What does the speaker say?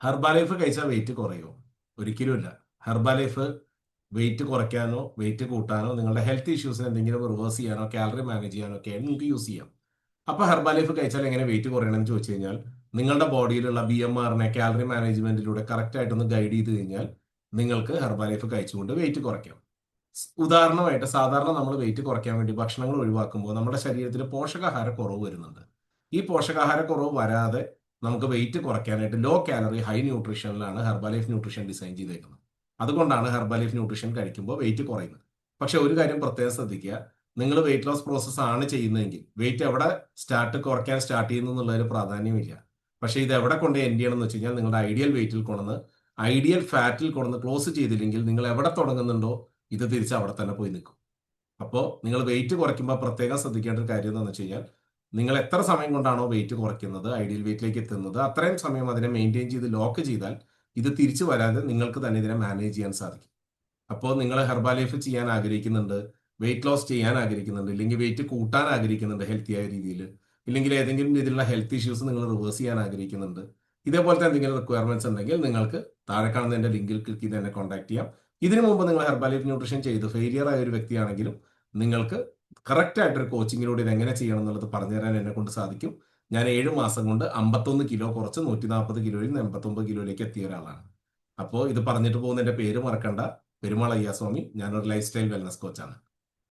Herbalife കഴിച്ചാൽ wait കുറയോ? ഒരിക്കലുമില്ല. Herbalife wait കുറയ്ക്കാനോ വെയിറ്റ് കൂട്ടാനോ നിങ്ങളുടെ ഹെൽത്ത് ഇഷ്യൂസിന് എന്തെങ്കിലും റിവേഴ്സ് ചെയ്യാനോ കാലറി മാനേജ് ചെയ്യാനോ ഒക്കെ നിങ്ങൾക്ക് യൂസ് ചെയ്യാം. അപ്പൊ ഹെർബാലൈഫ് കഴിച്ചാൽ എങ്ങനെ വെയിറ്റ് കുറയണമെന്ന് ചോദിച്ചു കഴിഞ്ഞാൽ നിങ്ങളുടെ ബോഡിയിലുള്ള BMR-നെ കാലറി മാനേജ്മെന്റിലൂടെ കറക്റ്റ് ആയിട്ടൊന്ന് ഗൈഡ് ചെയ്ത് കഴിഞ്ഞാൽ നിങ്ങൾക്ക് ഹെർബാലൈഫ് കഴിച്ചുകൊണ്ട് വെയിറ്റ് കുറയ്ക്കാം. ഉദാഹരണമായിട്ട് സാധാരണ നമ്മൾ വെയിറ്റ് കുറയ്ക്കാൻ വേണ്ടി ഭക്ഷണങ്ങൾ ഒഴിവാക്കുമ്പോൾ നമ്മുടെ ശരീരത്തിൽ പോഷകാഹാര കുറവ് വരുന്നുണ്ട്. ഈ പോഷകാഹാര കുറവ് വരാതെ നമുക്ക് വെയിറ്റ് കുറയ്ക്കാനായിട്ട് ലോ കാലറി ഹൈ ന്യൂട്രീഷനിലാണ് ഹെർബാലൈഫ് ന്യൂട്രീഷൻ ഡിസൈൻ ചെയ്തേക്കുന്നത്. അതുകൊണ്ടാണ് ഹെർബാലൈഫ് ന്യൂട്രീഷൻ കഴിക്കുമ്പോൾ വെയിറ്റ് കുറയുന്നത്. പക്ഷെ ഒരു കാര്യം പ്രത്യേകം ശ്രദ്ധിക്കുക, നിങ്ങൾ വെയിറ്റ് ലോസ് പ്രോസസ് ആണ് ചെയ്യുന്നതെങ്കിൽ വെയിറ്റ് എവിടെ കുറയ്ക്കാൻ സ്റ്റാർട്ട് ചെയ്യുന്നു എന്നുള്ളൊരു പ്രാധാന്യമില്ല. പക്ഷേ ഇത് എവിടെ കൊണ്ട് എൻഡ് ചെയ്യണം എന്ന് വെച്ച് കഴിഞ്ഞാൽ നിങ്ങളുടെ ഐഡിയൽ വെയിറ്റിൽ കൊണ്ടുവന്ന് ഐഡിയൽ ഫാറ്റിൽ കൊണ്ടുവന്ന് ക്ലോസ് ചെയ്തില്ലെങ്കിൽ നിങ്ങൾ എവിടെ തുടങ്ങുന്നുണ്ടോ ഇത് തിരിച്ച് അവിടെ തന്നെ പോയി നിൽക്കും. അപ്പോൾ നിങ്ങൾ വെയിറ്റ് കുറയ്ക്കുമ്പോൾ പ്രത്യേകം ശ്രദ്ധിക്കേണ്ട ഒരു കാര്യം എന്താണെന്ന് വെച്ച് കഴിഞ്ഞാൽ നിങ്ങൾ എത്ര സമയം കൊണ്ടാണോ വെയിറ്റ് കുറയ്ക്കുന്നത് ഐഡിയൽ വെയിറ്റിലേക്ക് എത്തുന്നത് അത്രയും സമയം അതിനെ മെയിൻറ്റെയിൻ ചെയ്ത് ലോക്ക് ചെയ്താൽ ഇത് തിരിച്ചു വരാതെ നിങ്ങൾക്ക് തന്നെ ഇതിനെ മാനേജ് ചെയ്യാൻ സാധിക്കും. അപ്പോൾ നിങ്ങൾ ഹെർബാലൈഫ് ചെയ്യാൻ ആഗ്രഹിക്കുന്നുണ്ട്, വെയിറ്റ് ലോസ് ചെയ്യാൻ ആഗ്രഹിക്കുന്നുണ്ട്, ഇല്ലെങ്കിൽ വെയിറ്റ് കൂട്ടാൻ ആഗ്രഹിക്കുന്നുണ്ട് ഹെൽത്തിയായ രീതിയിൽ, ഇല്ലെങ്കിൽ ഏതെങ്കിലും രീതിയിലുള്ള ഹെൽത്ത് ഇഷ്യൂസ് നിങ്ങൾ റിവേഴ്സ് ചെയ്യാൻ ആഗ്രഹിക്കുന്നുണ്ട്, ഇതേപോലത്തെ എന്തെങ്കിലും റിക്വയർമെന്റ്സ് ഉണ്ടെങ്കിൽ നിങ്ങൾക്ക് താഴെ കാണുന്ന എൻ്റെ ലിങ്കിൽ ക്ലിക്ക് ചെയ്ത് എന്നെ കോൺടാക്ട് ചെയ്യാം. ഇതിനു മുമ്പ് നിങ്ങൾ ഹെർബാലൈഫ് ന്യൂട്രീഷൻ ചെയ്ത് ഫെയിലിയർ ആയ ഒരു വ്യക്തിയാണെങ്കിലും നിങ്ങൾക്ക് കറക്റ്റ് ആയിട്ടൊരു കോച്ചിങ്ങിലൂടെ ഇത് എങ്ങനെ ചെയ്യണം എന്നുള്ളത് പറഞ്ഞുതരാൻ എന്നെ കൊണ്ട് സാധിക്കും. ഞാൻ 7 മാസം കൊണ്ട് 51 കിലോ കുറച്ച് 140 കിലോയിൽ നിന്ന് 89 കിലോയിലേക്ക് എത്തിയ ഒരാളാണ്. അപ്പോൾ ഇത് പറഞ്ഞിട്ട് പോകുന്ന എൻ്റെ പേര് മറക്കണ്ട, പെരുമാൾ അയ്യാസ്വാമി. ഞാനൊരു ലൈഫ് സ്റ്റൈൽ വെൽനസ് കോച്ചാണ്.